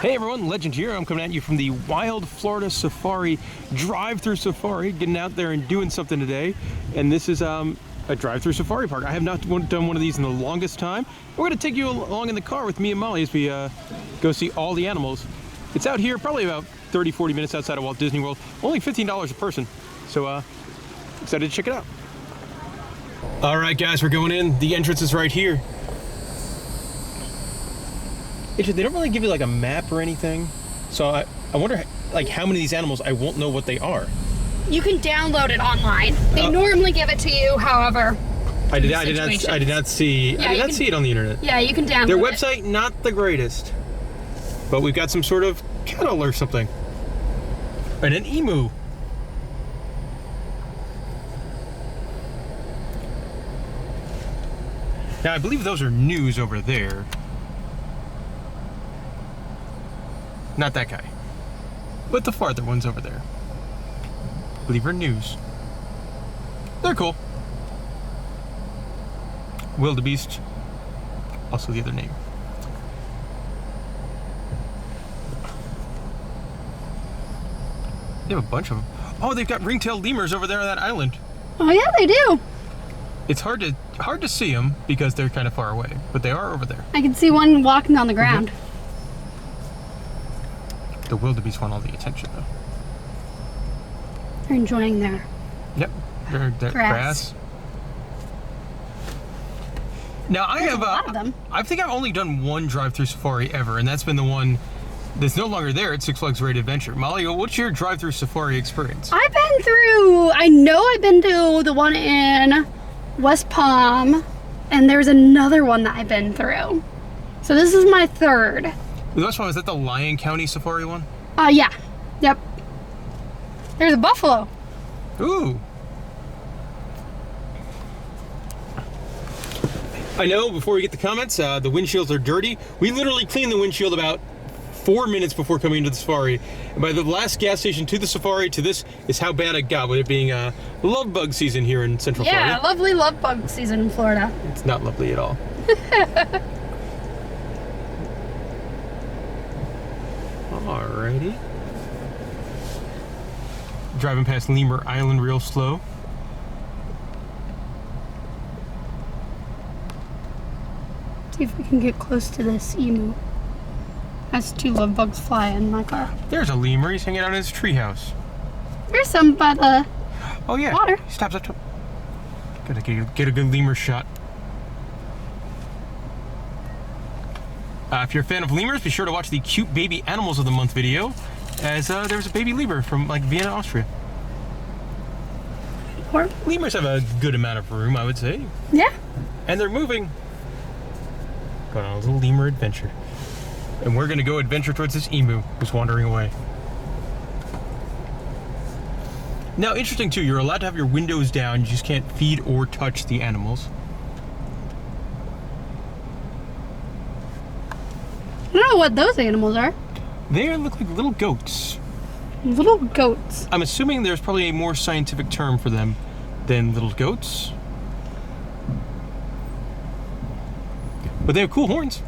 Hey everyone, Legend here. I'm coming at you from the Wild Florida Safari Drive-Thru Safari, getting out there and doing something today. And this is a drive-thru safari park. I have not done one of these in the longest time. We're going to take you along in the car with me and Molly as we go see all the animals. It's out here, probably about 30-40 minutes outside of Walt Disney World. Only $15 a person, so excited to check it out. All right, guys, we're going in. The entrance is right here. They don't really give you like a map or anything, so I wonder like how many of these animals I won't know what they are. You can download it online. They normally give it to you, however. I did not see it on the internet. Yeah, you can download their website. Not the greatest, but we've got some sort of kettle or something, and an emu. Now I believe those are news over there. Not that guy, but the farther ones over there. I believe are news. They're cool. Wildebeest, also the other name. They have a bunch of them. Oh, they've got ring-tailed lemurs over there on that island. Oh yeah, they do. It's hard to see them because they're kind of far away, but they are over there. I can see one walking on the ground. Mm-hmm. The wildebeest want all the attention, though. They're enjoying their their grass. Now I think I've only done one drive-thru safari ever, and that's been the one that's no longer there at Six Flags Great Adventure. Molly, what's your drive-thru safari experience? I've been to the one in West Palm, and there's another one that I've been through. So this is my third. The West Palm, is that the Lyon County safari one? Yeah. Yep. There's a buffalo. Ooh. I know, before we get the comments, the windshields are dirty. We literally cleaned the windshield about 4 minutes before coming into the safari. And by the last gas station to the safari to this is how bad it got, with it being love bug season here in Central Florida. Yeah, lovely love bug season in Florida. It's not lovely at all. Alrighty. Driving past Lemur Island real slow. See if we can get close to this emu. That's two love bugs flying in my car. There's a lemur. He's hanging out in his treehouse. There's some by the water. Stop. Gotta get a good lemur shot. If you're a fan of lemurs, be sure to watch the Cute Baby Animals of the Month video, as there was a baby lemur from like Vienna, Austria. Lemurs have a good amount of room, I would say. Yeah. And they're moving. Going on a little lemur adventure. And we're gonna go adventure towards this emu who's wandering away. Now, interesting too, you're allowed to have your windows down, you just can't feed or touch the animals. I don't know what those animals are. They look like little goats. Little goats. I'm assuming there's probably a more scientific term for them than little goats. But they have cool horns.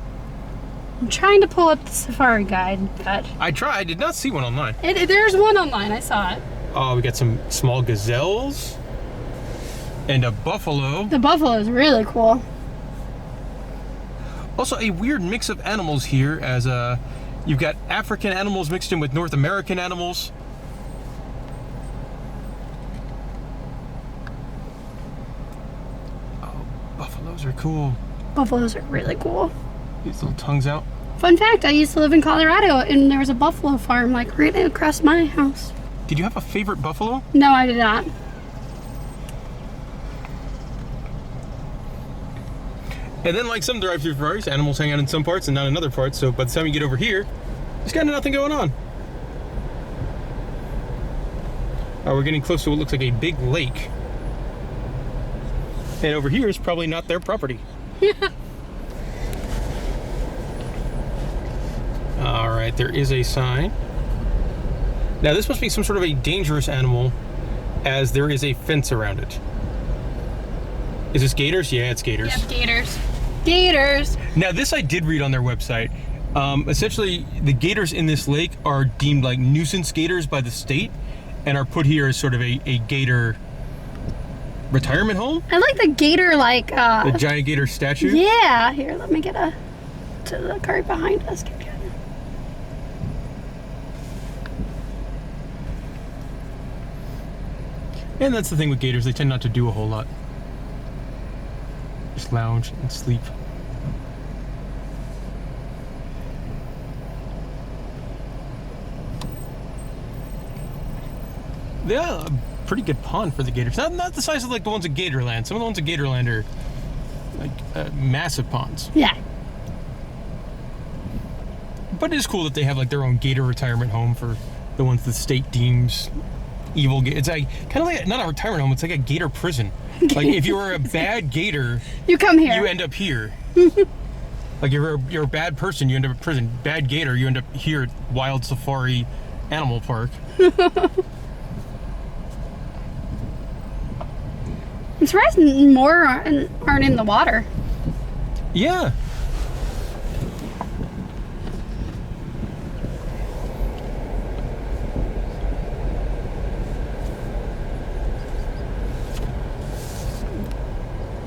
I'm trying to pull up the safari guide, but... I did not see one online. There's one online, I saw it. Oh, we got some small gazelles. And a buffalo. The buffalo is really cool. Also, a weird mix of animals here, as you've got African animals mixed in with North American animals. Oh, buffaloes are cool. Buffaloes are really cool. These little tongues out. Fun fact, I used to live in Colorado, and there was a buffalo farm like right across my house. Did you have a favorite buffalo? No, I did not. And then, like some drive-thru safaris, animals hang out in some parts and not in other parts, so by the time you get over here, there's kind of nothing going on. We're getting close to what looks like a big lake. And over here is probably not their property. Alright, there is a sign. Now this must be some sort of a dangerous animal, as there is a fence around it. Is this gators? Yeah, it's gators. Yep, gators. Gators. Now this I did read on their website. Essentially, the gators in this lake are deemed like nuisance gators by the state and are put here as sort of a gator retirement home. I like the gator, like, the giant gator statue. Yeah, here, let me get to the cart behind us. And that's the thing with gators, they tend not to do a whole lot. Just lounge and sleep. Yeah, a pretty good pond for the gators. Not the size of like the ones at Gatorland. Some of the ones at Gatorland are like massive ponds. Yeah. But it is cool that they have like their own gator retirement home for the ones the state deems evil. It's like kind of like not a retirement home. It's like a gator prison. Like if you were a bad gator, you come here. You end up here. Like you're a bad person, you end up in prison. Bad gator, you end up here at Wild Safari Animal Park. I'm surprised more aren't in the water. Yeah.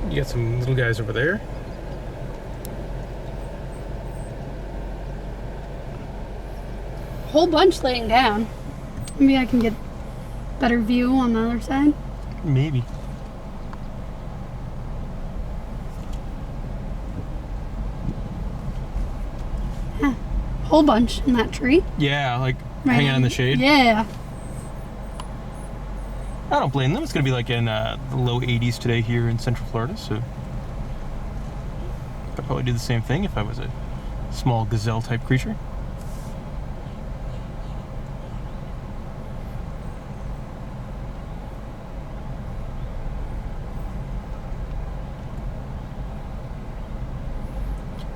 You got some little guys over there. Whole bunch laying down. Maybe I can get better view on the other side. Maybe. Huh. Whole bunch in that tree. Yeah, like Right. hanging out in the shade. Yeah. I don't blame them. It's going to be like in the low 80s today here in Central Florida, so I'd probably do the same thing if I was a small gazelle type creature.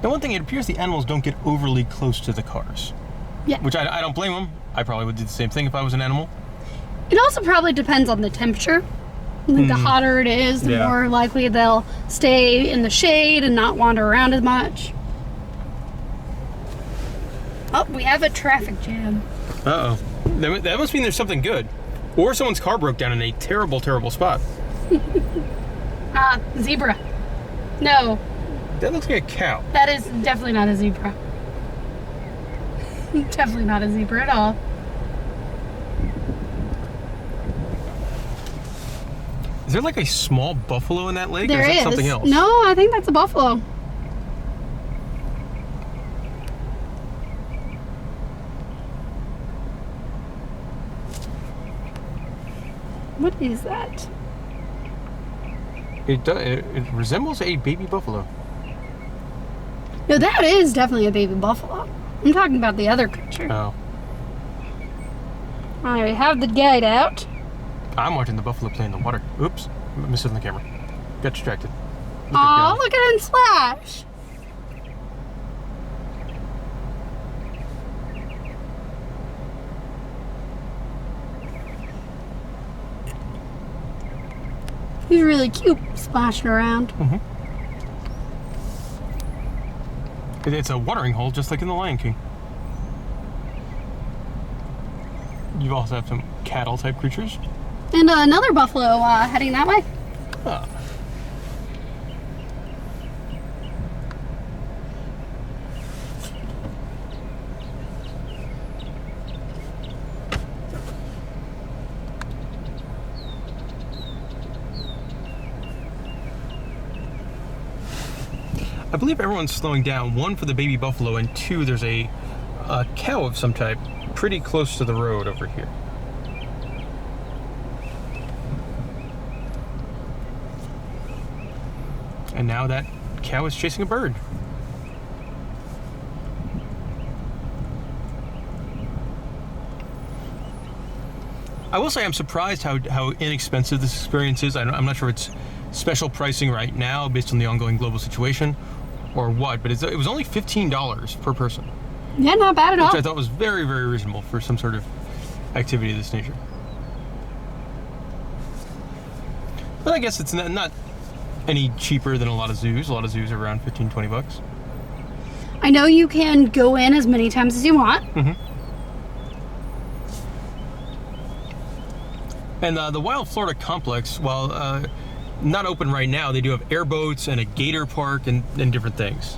Now, one thing, it appears the animals don't get overly close to the cars. Yeah. Which I don't blame them. I probably would do the same thing if I was an animal. It also probably depends on the temperature. I think the hotter it is, the more likely they'll stay in the shade and not wander around as much. Oh, we have a traffic jam. Uh-oh. That must mean there's something good. Or someone's car broke down in a terrible, terrible spot. Zebra. No, That looks like a cow. that is definitely not a zebra. Definitely not a zebra at all. Is there like a small buffalo in that lake? There or is is. that something else? No, I think that's a buffalo. What is that? It resembles a baby buffalo. No, that is definitely a baby buffalo. I'm talking about the other creature. Oh. I have the guide out. I'm watching the buffalo play in the water. Oops. I missed it on the camera. Got distracted. Aw, look at him splash. He's really cute, splashing around. Mm-hmm. It's a watering hole, just like in The Lion King. You also have some cattle-type creatures. And another buffalo heading that way. Ah. I believe everyone's slowing down. One, for the baby buffalo, and two, there's a cow of some type pretty close to the road over here. And now that cow is chasing a bird. I will say I'm surprised how inexpensive this experience is. I'm not sure if it's special pricing right now based on the ongoing global situation or what, but it was only $15 per person. Yeah, not bad at all. Which I thought was very, very reasonable for some sort of activity of this nature. But I guess it's not any cheaper than a lot of zoos. A lot of zoos are around 15, 20 bucks. I know you can go in as many times as you want. And the Wild Florida Complex, while not open right now, they do have airboats and a gator park and different things.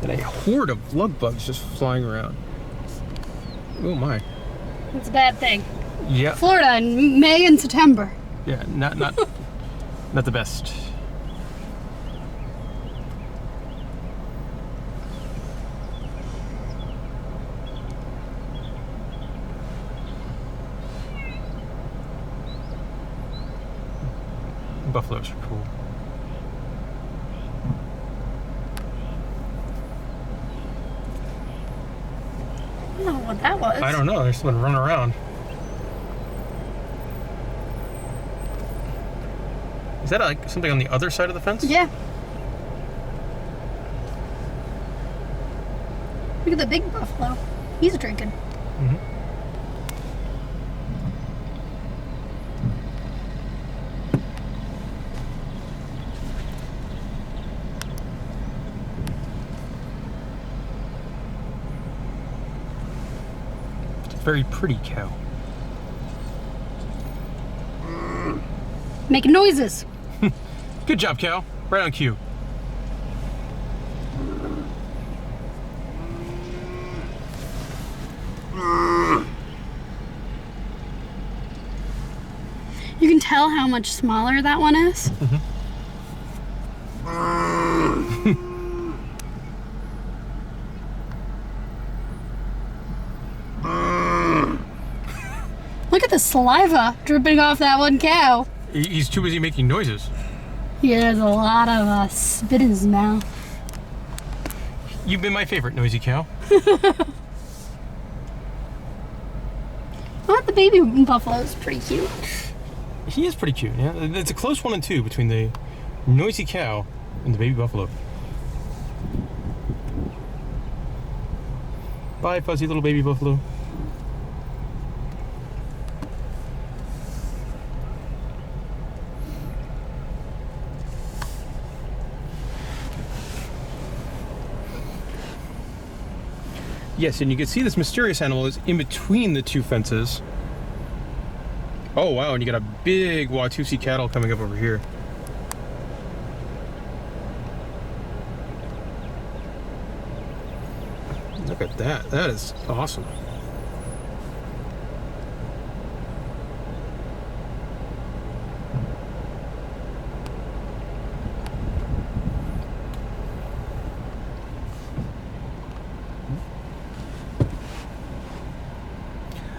And a horde of lug bugs just flying around. Oh my. It's a bad thing. Yeah. Florida in May and September. Yeah, not the best. Buffaloes are cool. I don't know what that was. I don't know. There's someone running around. Is that like something on the other side of the fence? Yeah. Look at the big buffalo. He's drinking. Very pretty cow. Making noises. Good job, cow. Right on cue. You can tell how much smaller that one is. Look at the saliva dripping off that one cow. He's too busy making noises. He has a lot of spit in his mouth. You've been my favorite noisy cow. Well, the baby buffalo is pretty cute. He is pretty cute. Yeah, it's a close 1 and 2 between the noisy cow and the baby buffalo. Bye, fuzzy little baby buffalo. Yes, and you can see this mysterious animal is in between the two fences. Oh wow, and you got a big Watusi cattle coming up over here. Look at that. That is awesome.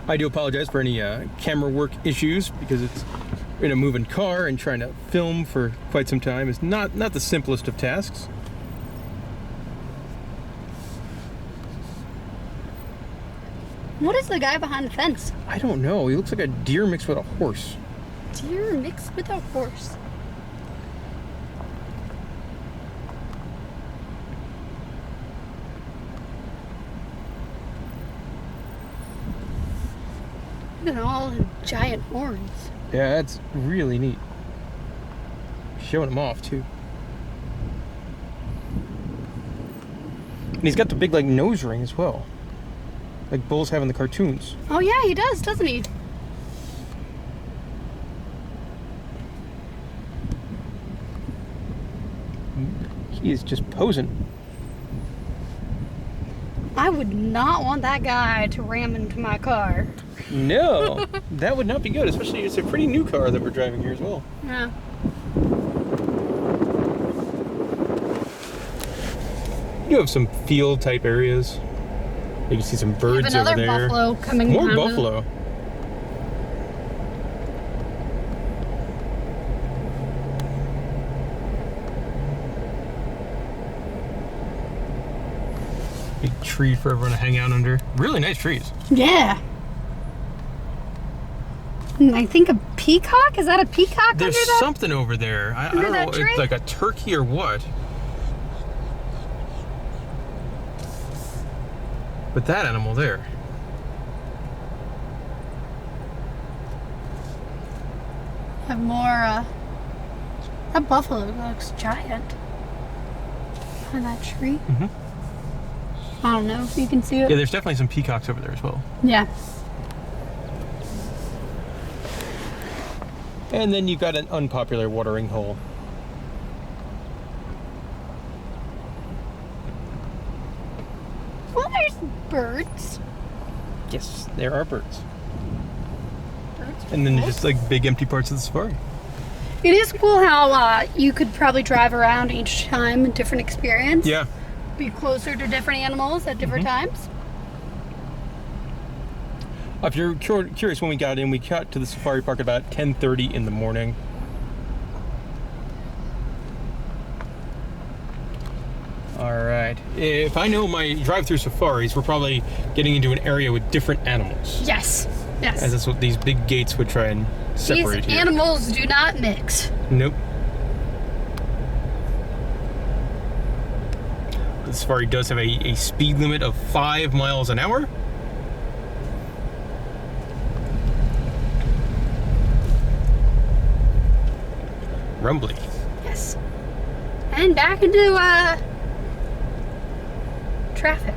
I do apologize for any camera work issues because it's in a moving car and trying to film for quite some time is not the simplest of tasks. What is the guy behind the fence? I don't know. He looks like a deer mixed with a horse. Deer mixed with a horse. Look at all the giant horns. Yeah, that's really neat. Showing him off too. And he's got the big like nose ring as well. Like bulls have in the cartoons. Oh yeah, he does, doesn't he? He is just posing. I would not want that guy to ram into my car. No, that would not be good, especially it's a pretty new car that we're driving here as well. Yeah. You have some field type areas. You can see some birds over there. Another buffalo coming More down the- buffalo. Big tree for everyone to hang out under. Really nice trees. Yeah. And I think a peacock? Is that a peacock There's under that? something over there. I Under don't that know, tree? it's like a turkey or what. But that animal there. Have more, that buffalo looks giant. Behind that tree. Mm-hmm. I don't know if you can see it. Yeah, there's definitely some peacocks over there as well. Yeah. And then you've got an unpopular watering hole. Well, there's birds. Yes, there are birds. Birds. And then there's just like big empty parts of the safari. It is cool how you could probably drive around each time, a different experience. Yeah. Be closer to different animals at different times. If you're curious, when we got in, we got to the safari park about 10:30 in the morning. All right. If I know my drive-through safaris, we're probably getting into an area with different animals. Yes. Yes. As that's what these big gates would try and separate These here. animals do not mix. Nope. The safari does have a speed limit of 5 miles an hour. Rumbly. Yes. And back into traffic.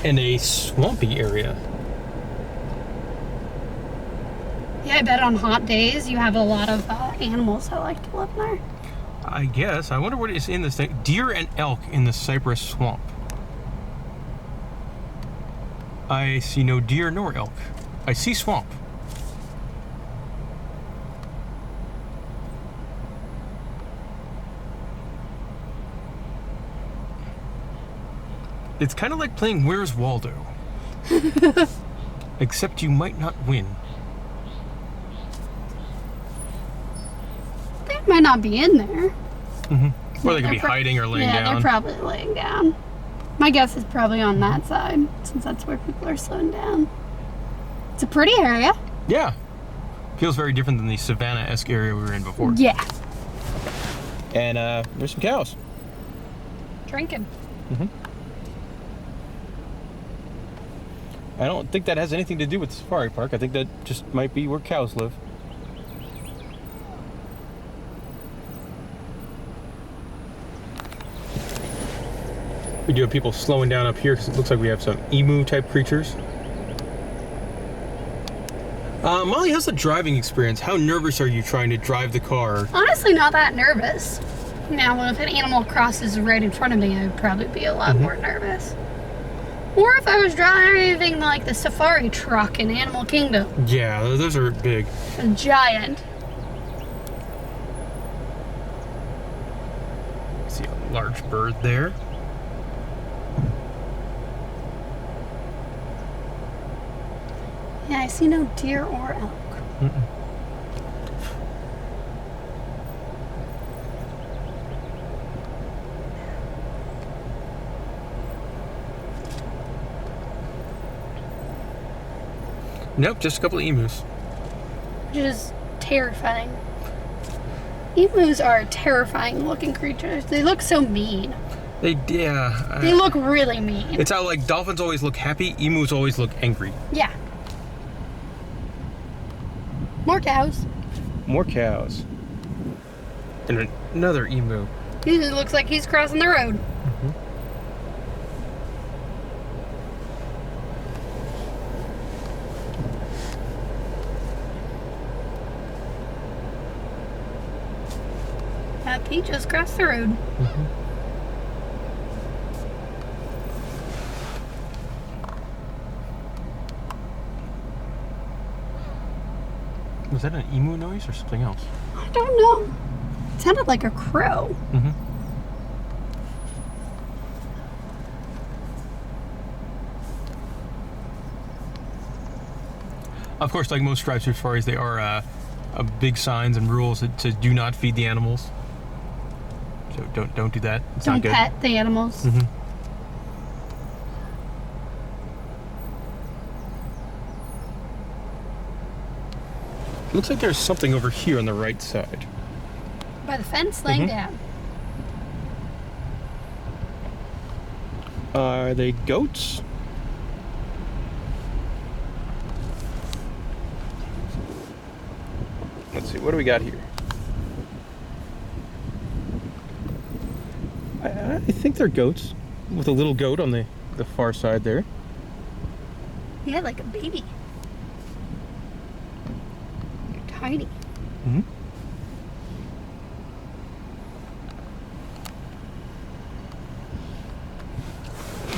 And a swampy area. Yeah, I bet on hot days you have a lot of animals that like to live there. I guess. I wonder what is in this thing. Deer and elk in the cypress swamp. I see no deer nor elk. I see swamp. It's kind of like playing Where's Waldo. Except you might not win. They might not be in there. Or they could be hiding or laying Yeah, down. they're probably laying down. My guess is probably on that side, since that's where people are slowing down. It's a pretty area. Yeah. Feels very different than the savanna-esque area we were in before. Yeah. And there's some cows. Drinking. I don't think that has anything to do with the safari park. I think that just might be where cows live. We do have people slowing down up here because it looks like we have some emu type creatures. Molly, how's the driving experience? How nervous are you trying to drive the car? Honestly, not that nervous. Now, if an animal crosses right in front of me, I would probably be a lot more nervous. Or if I was driving like the safari truck in Animal Kingdom. Yeah, those are big. A giant. See a large bird there. Yeah, I see no deer or elk. Nope, just a couple of emus. Which is terrifying. Emus are terrifying looking creatures. They look so mean. They look really mean. It's how like dolphins always look happy, emus always look angry. Yeah. More cows. More cows. And another emu. He looks like he's crossing the road. He just crossed the road. Was that an emu noise or something else? I don't know. It sounded like a crow. Of course, like most drive-thru safaris, they are big signs and rules that says do not feed the animals. So don't do that. It's Don't not good. pet the animals. Looks like there's something over here on the right side. By the fence, laying down. Are they goats? Let's see, what do we got here? I think they're goats, with a little goat on the far side there. Yeah, like a baby. Tiny. Mm-hmm.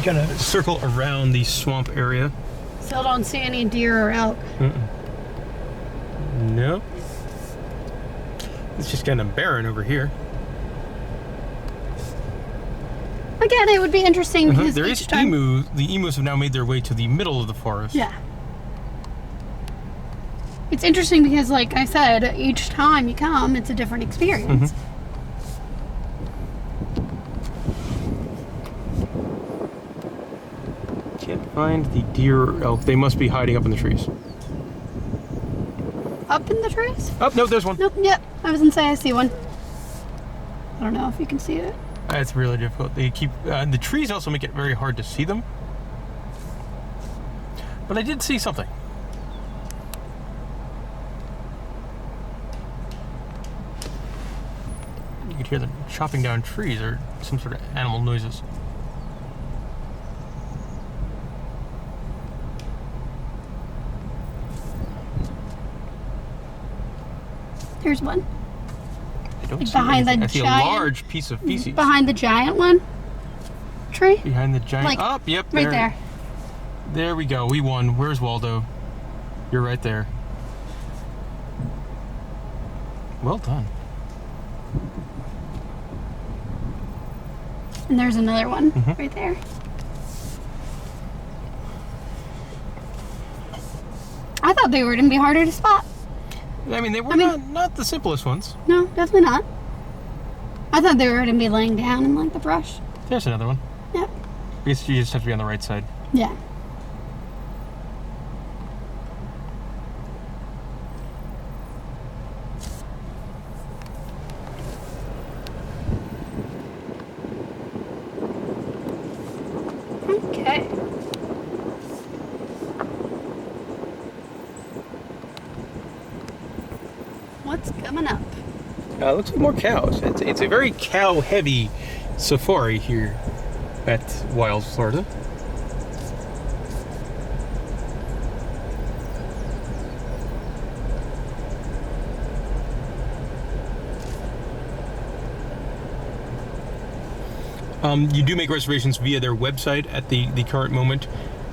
Gonna circle around the swamp area. Still don't see any deer or elk. No. It's just kind of barren over here. Again, it would be interesting because there each is time... emu. The emus have now made their way to the middle of the forest. Yeah. It's interesting because, like I said, each time you come, it's a different experience. Can't find the deer or elk. They must be hiding up in the trees. Up in the trees? Oh, no, there's one. Nope, yep. I was gonna say I see one. I don't know if you can see it. It's really difficult. They keep the trees also make it very hard to see them. But I did see something. You could hear them chopping down trees or some sort of animal noises. There's one. I don't see behind anything. the I see giant- a large piece of feces. Behind the giant one? Tree? Behind the giant. Like, oh, yep. right there. There we go. We won. Where's Waldo? You're right there. Well done. And there's another one right there. I thought they were going to be harder to spot. I mean, they were not the simplest ones. No, definitely not. I thought they were going to be laying down in like the brush. There's another one. Yep. I guess you just have to be on the right side. Yeah. Okay. What's coming up? Looks like more cows. It's a very cow-heavy safari here at Wild Florida. You do make reservations via their website at the current moment,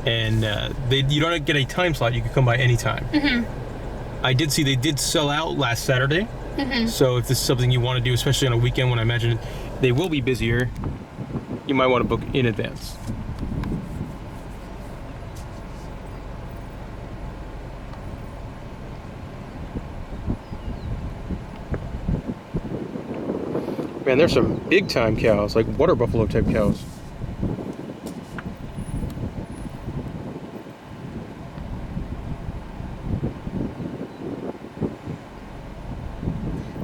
and you don't get a time slot. You can come by any time. I did see they did sell out last Saturday, so if this is something you want to do, especially on a weekend when I imagine they will be busier, you might want to book in advance. Man, there's some big time cows, like water buffalo type cows.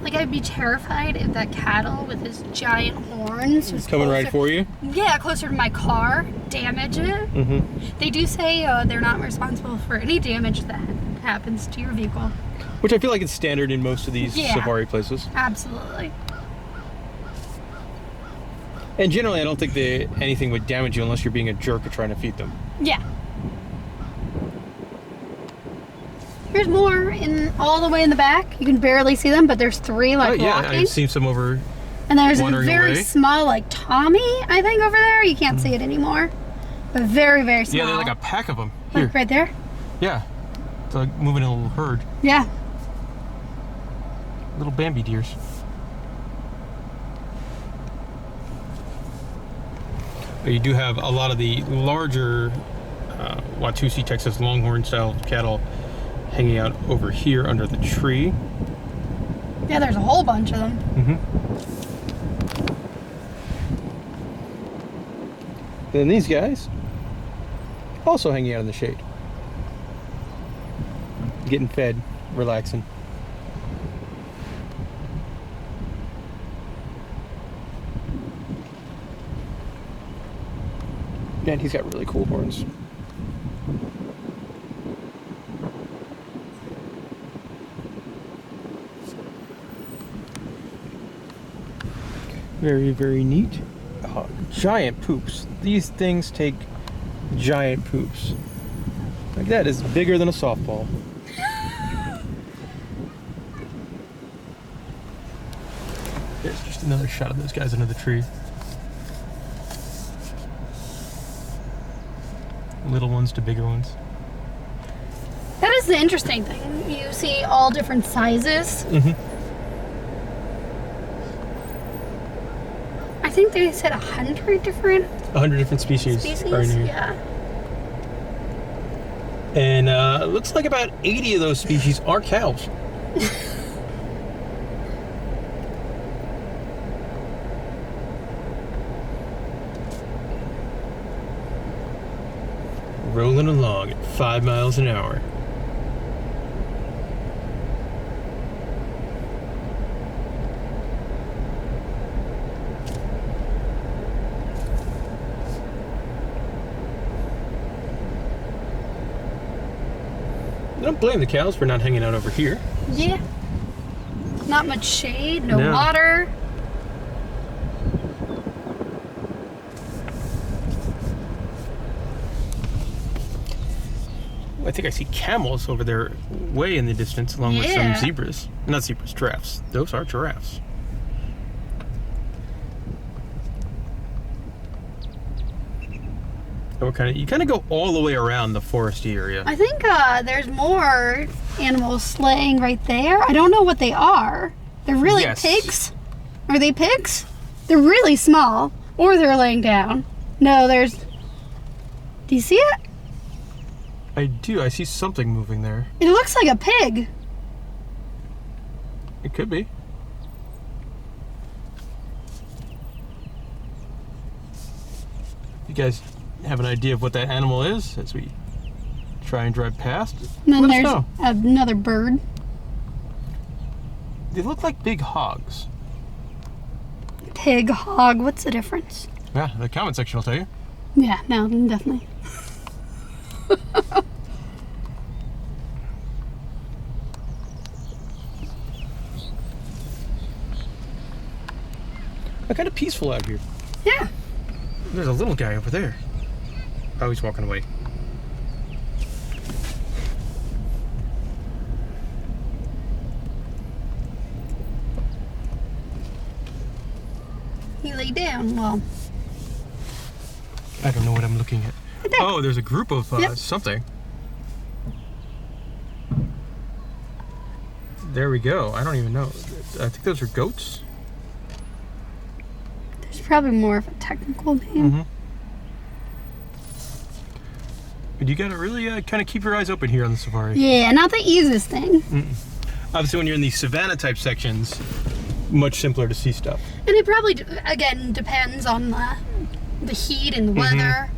Like, I'd be terrified if that cattle with his giant horns was Coming closer, right for you? Yeah, closer to my car, damage it. They do say they're not responsible for any damage that happens to your vehicle. Which I feel like it's standard in most of these safari places. Absolutely. And generally, I don't think anything would damage you unless you're being a jerk or trying to feed them. Yeah. Here's more all the way in the back. You can barely see them, but there's three walking. I've seen some over. And there's a wandering very away. small, like Tommy, I think, over there. You can't see it anymore, but very, very small. Yeah, they're like a pack of them. Here. Like right there. Yeah. It's like moving in a little herd. Yeah. Little Bambi deers. But you do have a lot of the larger Watusi, Texas Longhorn style cattle hanging out over here under the tree. Yeah, there's a whole bunch of them. Then these guys also hanging out in the shade, getting fed, relaxing. Man, he's got really cool horns. Very, very neat. giant poops. These things take giant poops. Like that is bigger than a softball. There's just another shot of those guys under the tree. Little ones to bigger ones. That is the interesting thing. You see all different sizes. I think they said 100 different 100 different species. Are in here. Yeah. And it looks like about 80 of those species are cows. Rolling along at 5 miles an hour. I don't blame the cows for not hanging out over here. Yeah. Not much shade, no No. water. I think I see camels over there way in the distance along with some Yeah. zebras. Not zebras, giraffes. Those are giraffes. And you kind of go all the way around the foresty area. I think there's more animals slaying right there. I don't know what they are. They're really Yes. pigs? Are they pigs? They're really small. Or they're laying down. No, there's... Do you see it? I do. I see something moving there. It looks like a pig. It could be. You guys have an idea of what that animal is as we try and drive past? And then Let us there's know. another bird. They look like big hogs. Pig, hog, what's the difference? Yeah, the comment section will tell you. Yeah, no, definitely. Kind of peaceful out here. Yeah. There's a little guy over there. Oh, he's walking away. He lay down. Well, I don't know what I'm looking at. right there. Oh, there's a group of Yep. something. There we go. I don't even know. I think those are goats. There's probably more of a technical name. Mm-hmm. But you gotta really kind of keep your eyes open here on the safari. Yeah, not the easiest thing. Obviously, when you're in these savanna type sections, much simpler to see stuff. And it probably, again, depends on the heat and the weather.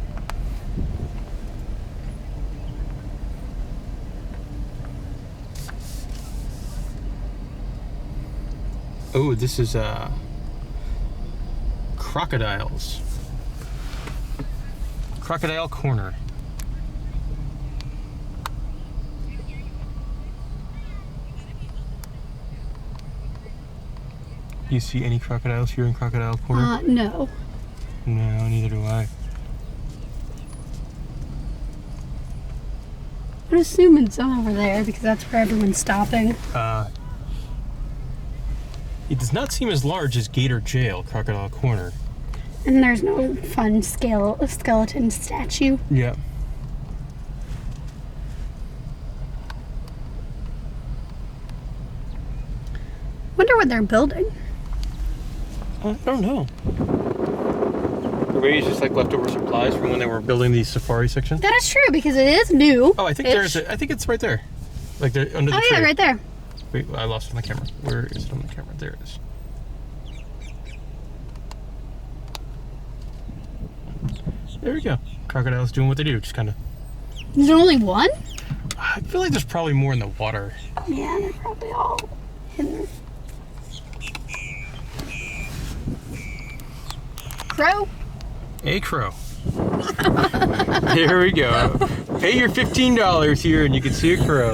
Oh, this is crocodiles. Crocodile Corner. You see any crocodiles here in Crocodile Corner? No. No, neither do I. I'm assuming it's over there because that's where everyone's stopping. It does not seem as large as Gator Jail, Crocodile Corner. And there's no fun skeleton statue. Yeah. Wonder what they're building. I don't know. Maybe it's just like leftover supplies from when they were building the safari section. That is true because it is new. Oh, I think I think it's right there. Like they're under the Oh tree. yeah, right there. Wait, I lost it on the camera. Where is it on the camera? There it is. There we go. Crocodiles doing what they do, just kind of. There's only one? I feel like there's probably more in the water. Yeah, they're probably all hidden. Crow? A crow. There we go. Pay your $15 here and you can see a crow.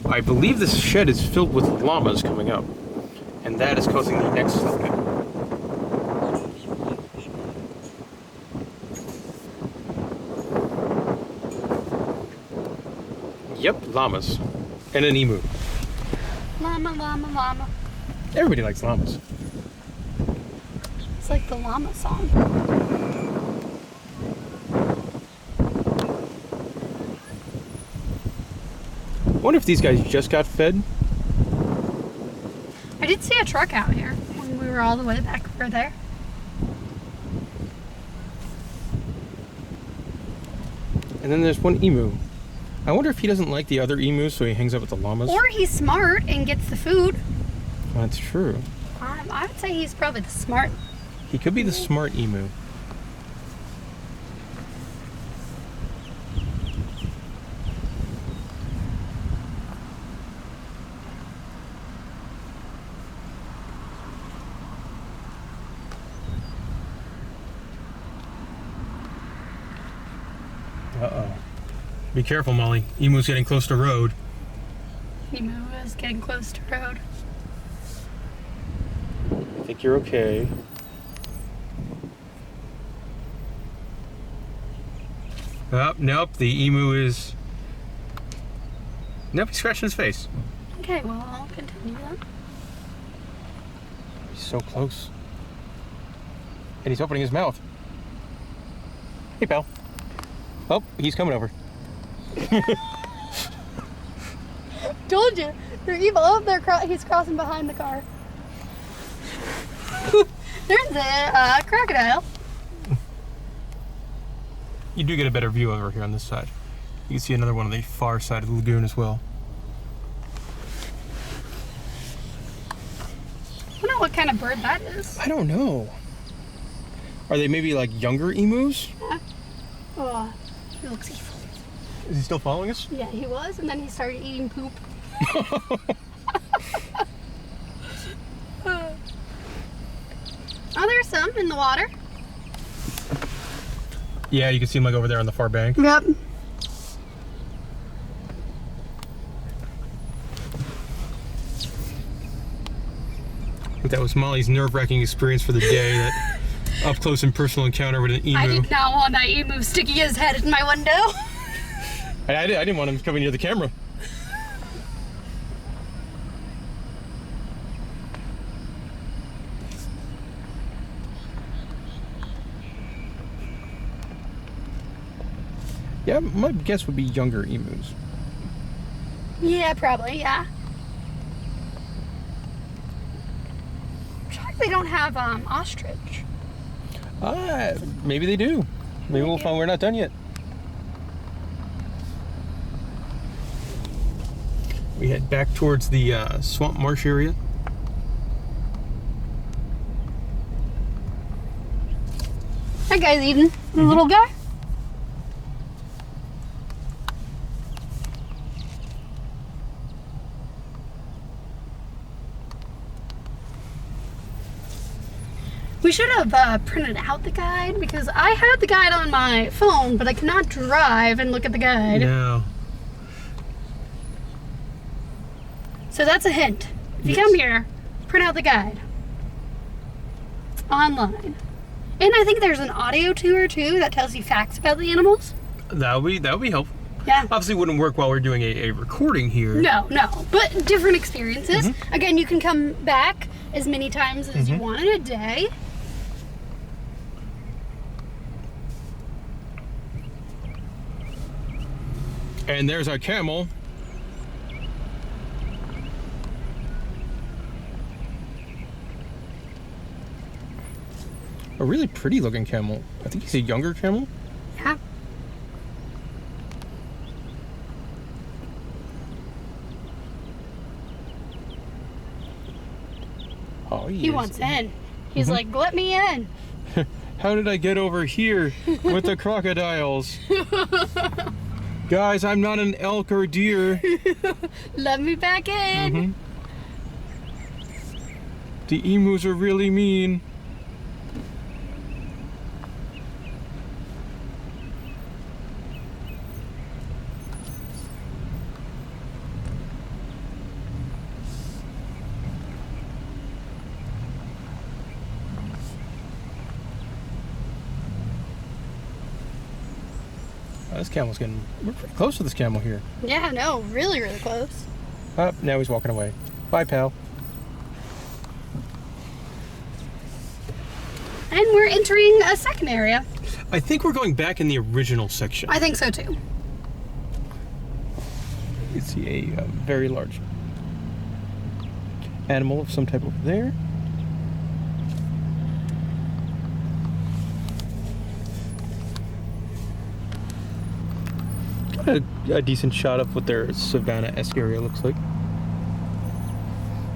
I believe this shed is filled with llamas coming up. And that is causing the next slowdown. Yep, llamas. And an emu. Llama, llama, llama. Everybody likes llamas. It's like the llama song. I wonder if these guys just got fed. I did see a truck out here when we were all the way back over there. And then there's one emu. I wonder if he doesn't like the other emus, so he hangs out with the llamas. Or he's smart and gets the food. That's true. I would say he's probably the smart. He could be the smart emu. Uh-oh. Be careful, Molly. Emu's getting close to road. Emu is getting close to road. I think you're okay. Oh, nope, the emu is... Nope, he's scratching his face. Okay, well, I'll continue that. He's so close. And he's opening his mouth. Hey, pal. Oh, he's coming over. Told you, they're evil. Oh, he's crossing behind the car. There's a crocodile. You do get a better view over here on this side. You can see another one on the far side of the lagoon as well. I don't know what kind of bird that is. I don't know. Are they maybe like younger emus? Yeah. Oh, he looks evil. Is he still following us? Yeah, he was, and then he started eating poop. Oh, there's some in the water. Yeah, you can see him like over there on the far bank. Yep. I think that was Molly's nerve-wracking experience for the day, that up close and personal encounter with an emu. I did not want that emu sticking his head in my window. I didn't want him coming near the camera. Yeah, my guess would be younger emus. Yeah, probably, yeah. I'm shocked they don't have ostrich. Maybe they do. Maybe we'll find we're not done yet. We head back towards the swamp marsh area. That guy's eating. The little guy. We should have printed out the guide, because I had the guide on my phone, but I cannot drive and look at the guide. No. So that's a hint. If you Yes. come here, print out the guide. It's online. And I think there's an audio tour too that tells you facts about the animals. That would be helpful. Yeah. Obviously, it wouldn't work while we're doing a recording here. No, but different experiences. Again, you can come back as many times as you want in a day. And there's our camel. A really pretty looking camel. I think he's a younger camel. Yeah. Oh, He wants in. He's like, let me in. How did I get over here with the crocodiles? Guys, I'm not an elk or deer. Let me back in. The emus are really mean. this camel's we're pretty close to this camel here. Yeah, no, really, really close. Now he's walking away. Bye, pal. And we're entering a second area. I think we're going back in the original section. I think so too. You see a very large animal of some type over there. Got a decent shot of what their savanna-esque area looks like.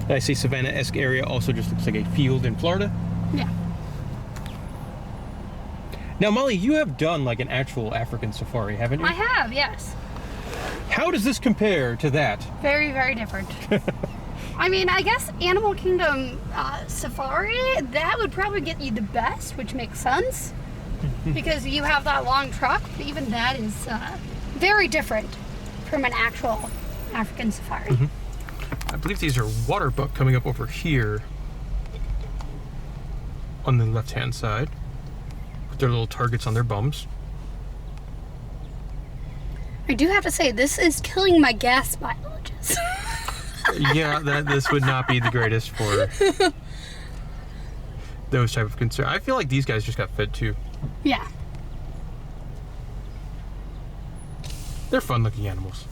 I say savanna-esque area also just looks like a field in Florida. Yeah. Now, Molly, you have done like an actual African safari, haven't you? I have, yes. How does this compare to that? Very, very different. I mean, I guess Animal Kingdom safari, that would probably get you the best, which makes sense. Because you have that long truck, but even that is very different from an actual African safari. I believe these are water buck coming up over here on the left-hand side with their little targets on their bums. I do have to say, this is killing my gas mileages. Yeah, this would not be the greatest for those type of concern. I feel like these guys just got fed too. Yeah. They're fun-looking animals.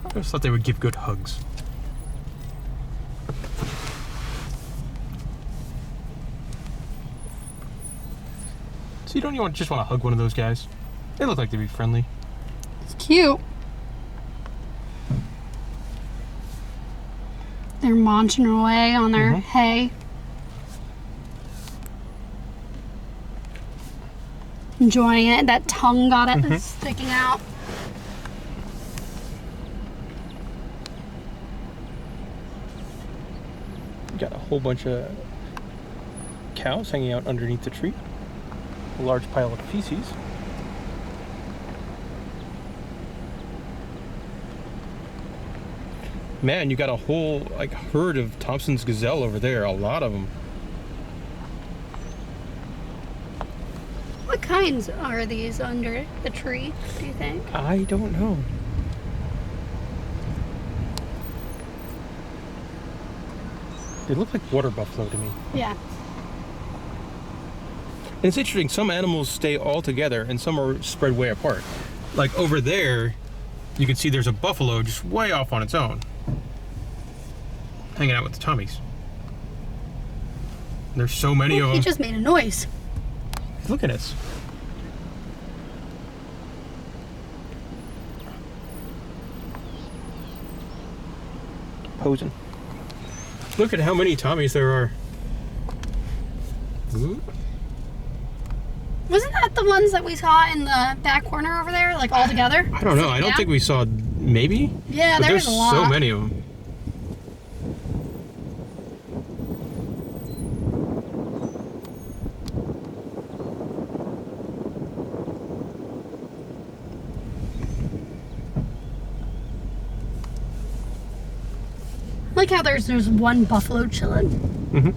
I just thought they would give good hugs. So you don't even just want to hug one of those guys? They look like they'd be friendly. It's cute. They're munching away on their hay. Enjoying it. That tongue got it that's sticking out. Got a whole bunch of cows hanging out underneath the tree. A large pile of feces. Man, you got a whole herd of Thompson's gazelle over there. A lot of them. What kinds are these under the tree, do you think? I don't know. They look like water buffalo to me. Yeah. And it's interesting, some animals stay all together and some are spread way apart. Like over there, you can see there's a buffalo just way off on its own, hanging out with the Tommies. There's so many of them. He just made a noise. Look at us. Posing. Look at how many Tommies there are. Ooh. Wasn't that the ones that we saw in the back corner over there, like all together? I don't know. I don't think we saw, maybe? Yeah, but there's a lot. So many of them. I like how there's one buffalo chilling. Mm-hmm.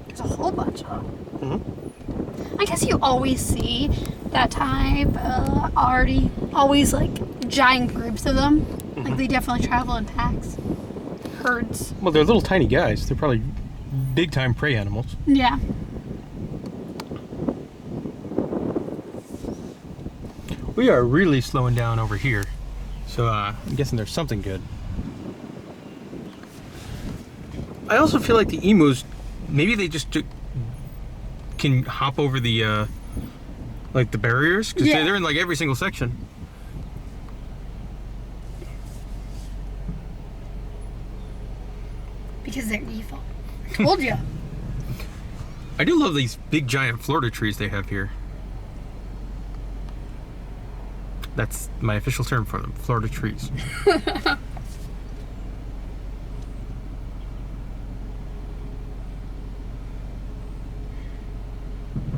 There's a whole bunch of them. Mm-hmm. I guess you always see that type, always like giant groups of them. Mm-hmm. Like they definitely travel in packs, herds. Well, they're little tiny guys. They're probably big time prey animals. Yeah. We are really slowing down over here, so I'm guessing there's something good. I also feel like the emus, maybe they just can hop over the like the barriers, because they're in like every single section. Because they're evil. I told you. I do love these big giant Florida trees they have here. That's my official term for them, Florida trees.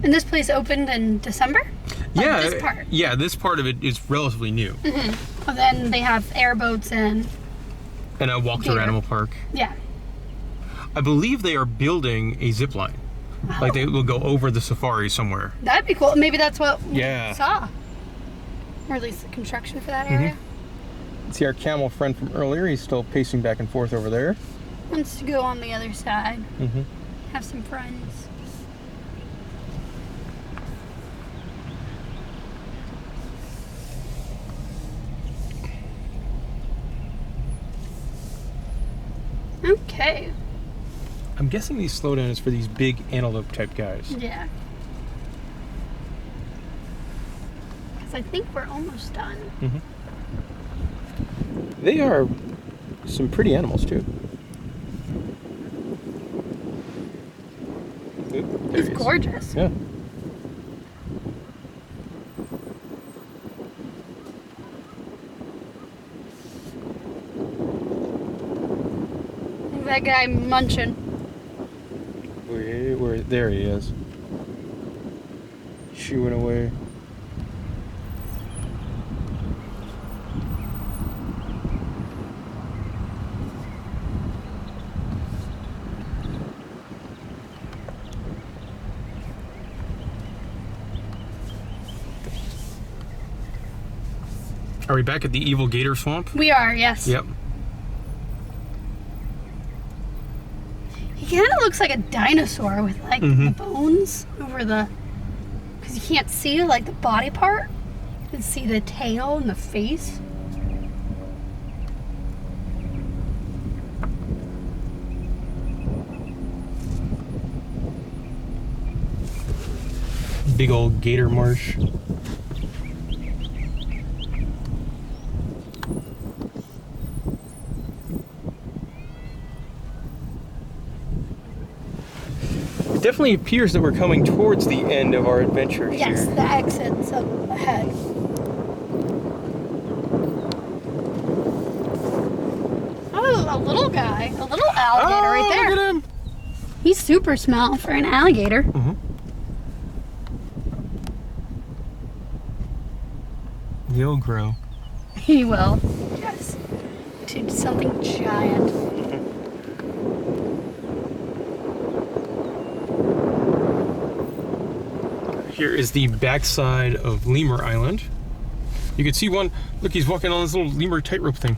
And this place opened in December? Yeah, Like this part? Yeah, this part of it is relatively new. Mm-hmm. And then they have airboats and a walk-through animal park. Yeah. I believe they are building a zip line. Oh. Like they will go over the safari somewhere. That'd be cool. Maybe that's what we Yeah. saw. Or at least the construction for that area. See our camel friend from earlier. He's still pacing back and forth over there. Wants to go on the other side. Mm-hmm. Have some friends. Okay. I'm guessing these slowdown is for these big antelope type guys. Yeah. Because I think we're almost done. Mm-hmm. They are some pretty animals too. Oop, there He's he is. gorgeous. Yeah. Look at that guy munching. Where, there he is. Shooing away. Are we back at the evil gator swamp? We are, yes. Yep. He kind of looks like a dinosaur with like the bones over the, because you can't see like the body part. You can see the tail and the face. Big old gator marsh. It definitely appears that we're coming towards the end of our adventure here. Yes, the exit's up ahead. Oh, a little guy, a little alligator right there. Look at him. He's super small for an alligator. Mm-hmm. He'll grow. He will. Yes. To something giant. Here is the backside of Lemur Island. You can see one. Look, he's walking on this little lemur tightrope thing.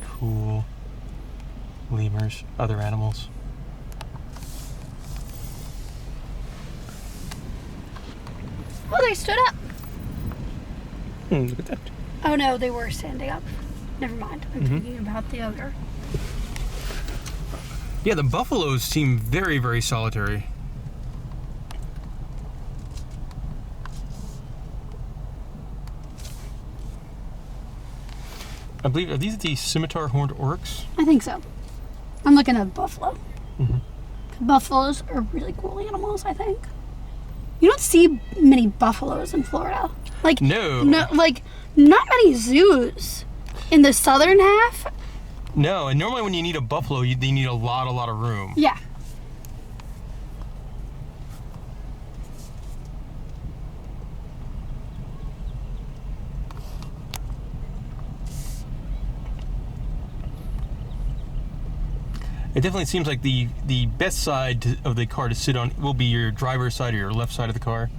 Cool. Lemurs, other animals. Oh, they stood up. Look at that. Oh no, they were standing up. Never mind. I'm thinking about the other. Yeah, the buffaloes seem very, very solitary. I believe, are these the scimitar horned oryx? I think so. I'm looking at buffalo. Buffaloes are really cool animals, I think. You don't see many buffaloes in Florida. Like No. like not many zoos in the southern half. No, and normally when you need a buffalo, you need a lot of room. Yeah. It definitely seems like the best side of the car to sit on will be your driver's side or your left side of the car.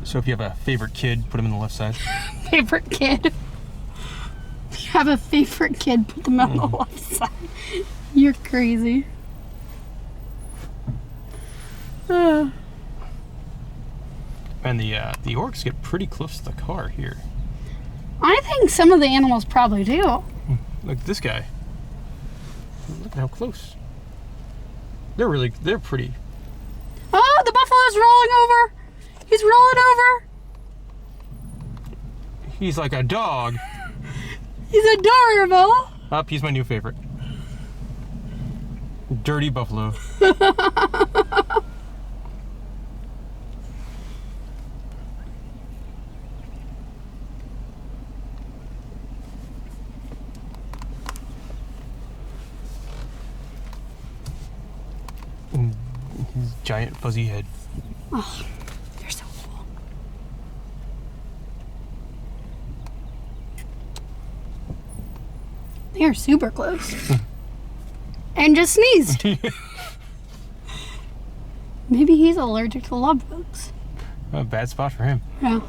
So if you have a favorite kid, put him in the left side. Favorite kid. If you have a favorite kid, put them on the left side. You're crazy. And the orcs get pretty close to the car here. I think some of the animals probably do. Look at this guy. Look at how close. They're pretty. Oh, the buffalo's rolling over. He's rolling over. He's like a dog. He's adorable. Up, he's my new favorite. Dirty buffalo. His giant fuzzy head. Oh, they're so cool. They are super close. And just sneezed. Maybe he's allergic to love bugs. A bad spot for him. Yeah.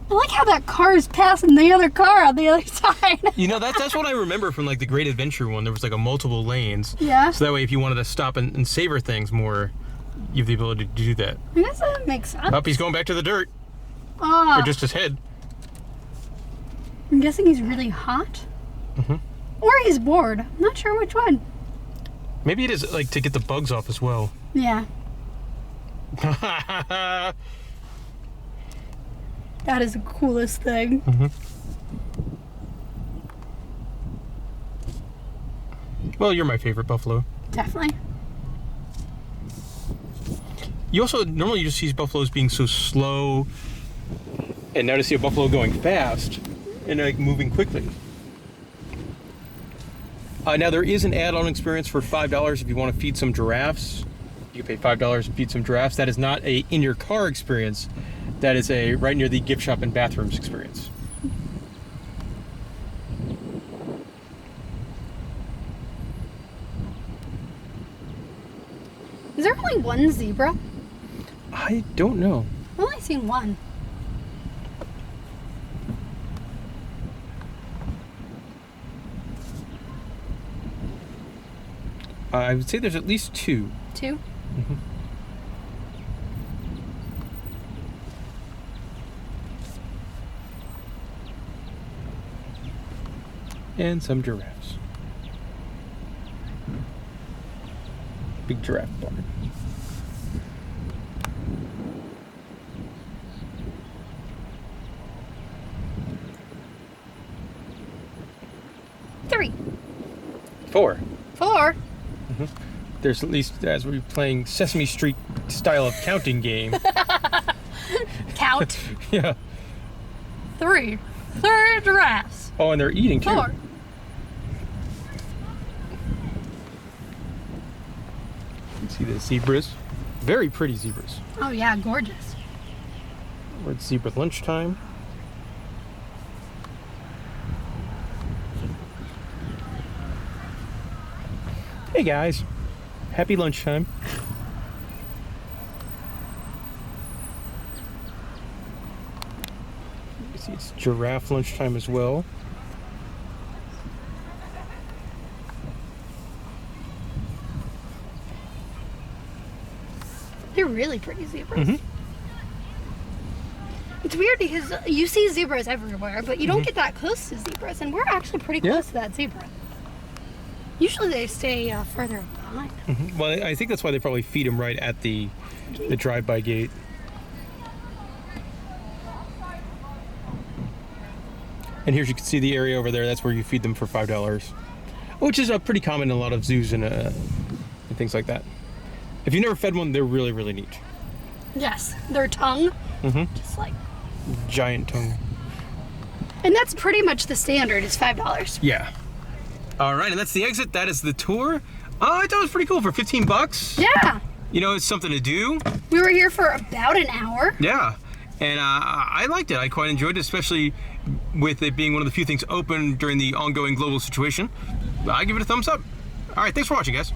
I like how that car is passing the other car on the other side. You know, that's what I remember from like the Great Adventure one. There was like a multiple lanes. Yeah. So that way if you wanted to stop and savor things more, you have the ability to do that. I guess that makes sense. Up, he's going back to the dirt. Oh. Or just his head. I'm guessing he's really hot. Mm-hmm. Or he's bored. I'm not sure which one. Maybe it is like to get the bugs off as well. Yeah. That is the coolest thing. Mm-hmm. Well, you're my favorite buffalo. Definitely. You also normally just see buffaloes being so slow, and now to see a buffalo going fast and like moving quickly. Now there is an add-on experience for $5 if you want to feed some giraffes. You can pay $5 and feed some giraffes. That is not a in-your-car experience. That is a right near the gift shop and bathrooms experience. Is there only one zebra? I don't know. I've only seen one. I would say there's at least two. Two? Mm-hmm. And some giraffes. Big giraffe barn. Three. Four. Four. Mm-hmm. There's at least, as we're playing Sesame Street style of counting game. Count. Yeah. Three. Three giraffes. Oh, and they're eating too. Four. You can see the zebras. Very pretty zebras. Oh yeah, gorgeous. We're at zebra lunchtime. Hey guys, happy lunchtime. You see it's giraffe lunchtime as well. They're really pretty zebras. Mm-hmm. It's weird because you see zebras everywhere, but you don't get that close to zebras, and we're actually pretty close to that zebra. Usually they stay further behind. Mm-hmm. Well, I think that's why they probably feed them right at the drive-by gate. And here you can see the area over there. That's where you feed them for $5, which is pretty common in a lot of zoos and things like that. If you've never fed one, they're really, really neat. Yes, their tongue, just like Giant tongue. and that's pretty much the standard. Is $5. Yeah. All right, and that's the exit. That is the tour. Oh, I thought it was pretty cool for $15. Yeah, You know, it's something to do. we were here for about an hour. Yeah. And I liked it. I quite enjoyed it, especially with it being one of the few things open during the ongoing global situation. I give it a thumbs up. All right, thanks for watching, guys.